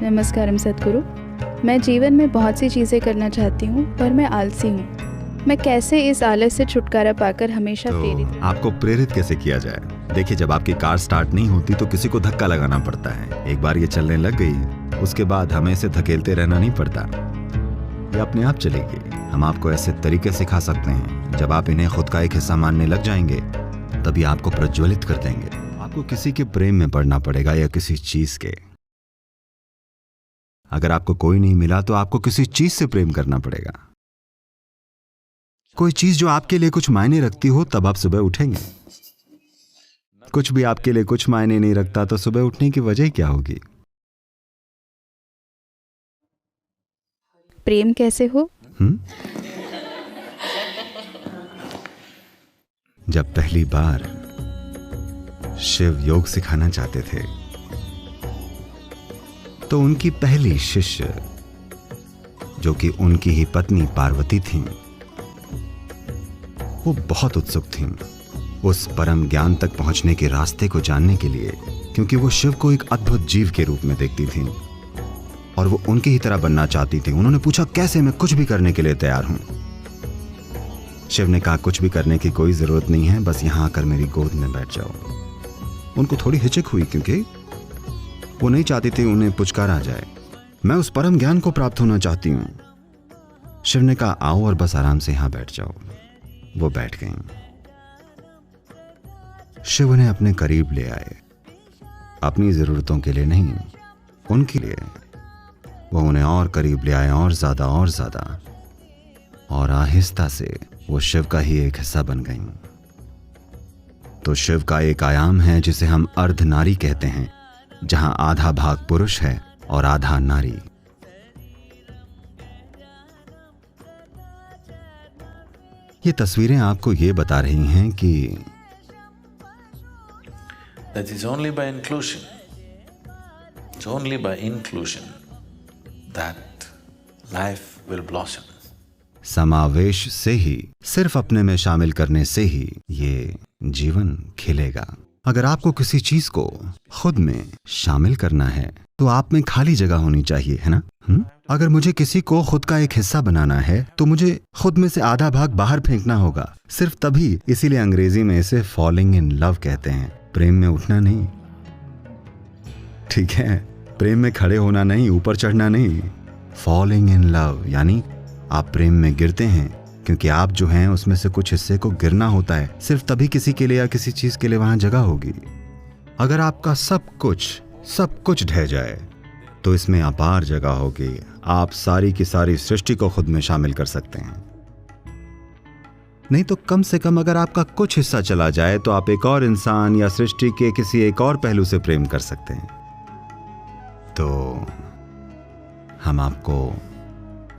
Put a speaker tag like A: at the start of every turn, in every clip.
A: नमस्कारम सद्गुरु। मैं जीवन में बहुत सी चीज़ें करना चाहती हूँ पर मैं आलसी हूँ। मैं कैसे इस आलस से छुटकारा पाकर हमेशा प्रेरित
B: आपको प्रेरित कैसे किया जाए? देखिए, जब आपकी कार स्टार्ट नहीं होती तो किसी को धक्का लगाना पड़ता है। एक बार ये चलने लग गई, उसके बाद हमें इसे धकेलते रहना नहीं पड़ता, ये अपने आप चलेगी। हम आपको ऐसे तरीके सिखा सकते हैं, जब आप इन्हें खुद का एक हिस्सा मानने लग जाएंगे तभी आपको प्रज्वलित कर देंगे। आपको किसी के प्रेम में पड़ना पड़ेगा या किसी चीज के। अगर आपको कोई नहीं मिला तो आपको किसी चीज से प्रेम करना पड़ेगा। कोई चीज जो आपके लिए कुछ मायने रखती हो, तब आप सुबह उठेंगे। कुछ भी आपके लिए कुछ मायने नहीं रखता तो सुबह उठने की वजह क्या होगी?
A: प्रेम कैसे हो?
B: जब पहली बार शिव योग सिखाना चाहते थे तो उनकी पहली शिष्य, जो कि उनकी ही पत्नी पार्वती थीं, वो बहुत उत्सुक थीं उस परम ज्ञान तक पहुंचने के रास्ते को जानने के लिए, क्योंकि वो शिव को एक अद्भुत जीव के रूप में देखती थीं और वो उनकी ही तरह बनना चाहती थीं। उन्होंने पूछा, कैसे? मैं कुछ भी करने के लिए तैयार हूं। शिव ने कहा, कुछ भी करने की कोई जरूरत नहीं है, बस यहां आकर मेरी गोद में बैठ जाओ। उनको थोड़ी हिचक हुई, क्योंकि वो नहीं चाहती थी उन्हें पुचकारा जाए। मैं उस परम ज्ञान को प्राप्त होना चाहती हूं। शिव ने कहा, आओ और बस आराम से यहां बैठ जाओ। वो बैठ गईं। शिव उन्हें अपने करीब ले आए, अपनी जरूरतों के लिए नहीं, उनके लिए। वो उन्हें और करीब ले आए, और ज्यादा और ज्यादा, और आहिस्ता से वो शिव का ही एक हिस्सा बन गईं। तो शिव का एक आयाम है जिसे हम अर्ध नारी कहते हैं, जहां आधा भाग पुरुष है और आधा नारी। ये तस्वीरें आपको ये बता रही हैं कि
C: that is only by inclusion, it's only by inclusion that life will blossom.
B: समावेश से ही, सिर्फ अपने में शामिल करने से ही ये जीवन खिलेगा। अगर आपको किसी चीज को खुद में शामिल करना है तो आप में खाली जगह होनी चाहिए, है ना? अगर मुझे किसी को खुद का एक हिस्सा बनाना है तो मुझे खुद में से आधा भाग बाहर फेंकना होगा, सिर्फ तभी। इसीलिए अंग्रेजी में इसे फॉलिंग इन लव कहते हैं, प्रेम में उठना नहीं, ठीक है? प्रेम में खड़े होना नहीं, ऊपर चढ़ना नहीं। फॉलिंग इन लव यानी आप प्रेम में गिरते हैं, क्योंकि आप जो हैं उसमें से कुछ हिस्से को गिरना होता है, सिर्फ तभी किसी के लिए या किसी चीज के लिए वहां जगह होगी। अगर आपका सब कुछ ढह जाए तो इसमें अपार जगह होगी। आप सारी की सारी सृष्टि को खुद में शामिल कर सकते हैं। नहीं तो कम से कम अगर आपका कुछ हिस्सा चला जाए तो आप एक और इंसान या सृष्टि के किसी एक और पहलू से प्रेम कर सकते हैं। तो हम आपको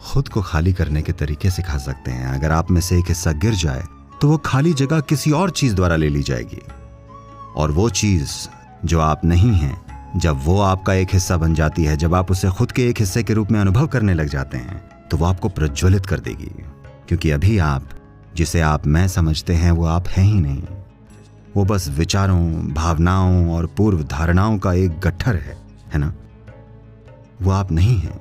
B: खुद को खाली करने के तरीके सिखा सकते हैं। अगर आप में से एक हिस्सा गिर जाए तो वो खाली जगह किसी और चीज द्वारा ले ली जाएगी, और वो चीज जो आप नहीं हैं, जब वो आपका एक हिस्सा बन जाती है, जब आप उसे खुद के एक हिस्से के रूप में अनुभव करने लग जाते हैं, तो वो आपको प्रज्वलित कर देगी। क्योंकि अभी आप जिसे आप मैं समझते हैं वो आप हैं ही नहीं। वो बस विचारों, भावनाओं और पूर्व धारणाओं का एक गट्ठर है ना? वो आप नहीं हैं।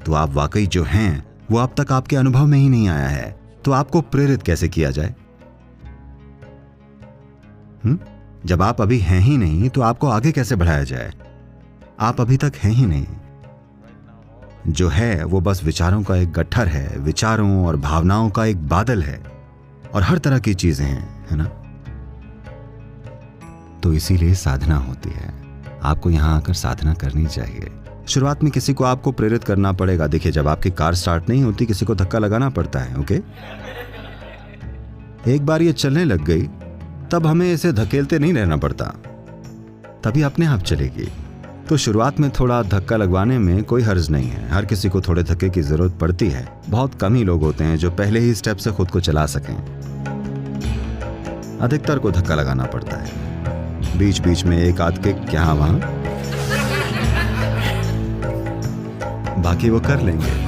B: तो आप वाकई जो हैं वो अब तक आपके अनुभव में ही नहीं आया है। तो आपको प्रेरित कैसे किया जाए? जब आप अभी हैं ही नहीं तो आपको आगे कैसे बढ़ाया जाए? आप अभी तक हैं ही नहीं। जो है वो बस विचारों का एक गट्ठर है, विचारों और भावनाओं का एक बादल है, और हर तरह की चीजें हैं, है ना? तो इसीलिए साधना होती है। आपको यहां आकर साधना करनी चाहिए। शुरुआत में किसी को आपको प्रेरित करना पड़ेगा। देखिए, जब आपकी कार स्टार्ट नहीं होती किसी को धक्का लगाना पड़ता है, ओके? एक बार ये चलने लग गई तब हमें इसे धकेलते नहीं रहना पड़ता, तभी अपने आप चलेगी। तो शुरुआत में थोड़ा धक्का लगवाने में कोई हर्ज नहीं है। हर किसी को थोड़े धक्के की जरूरत पड़ती है। बहुत कम ही लोग होते हैं जो पहले ही स्टेप से खुद को चला सकें। अधिकतर को धक्का लगाना पड़ता है, बीच बीच में एक आध किक यहाँ वहां, बाकी वो कर लेंगे।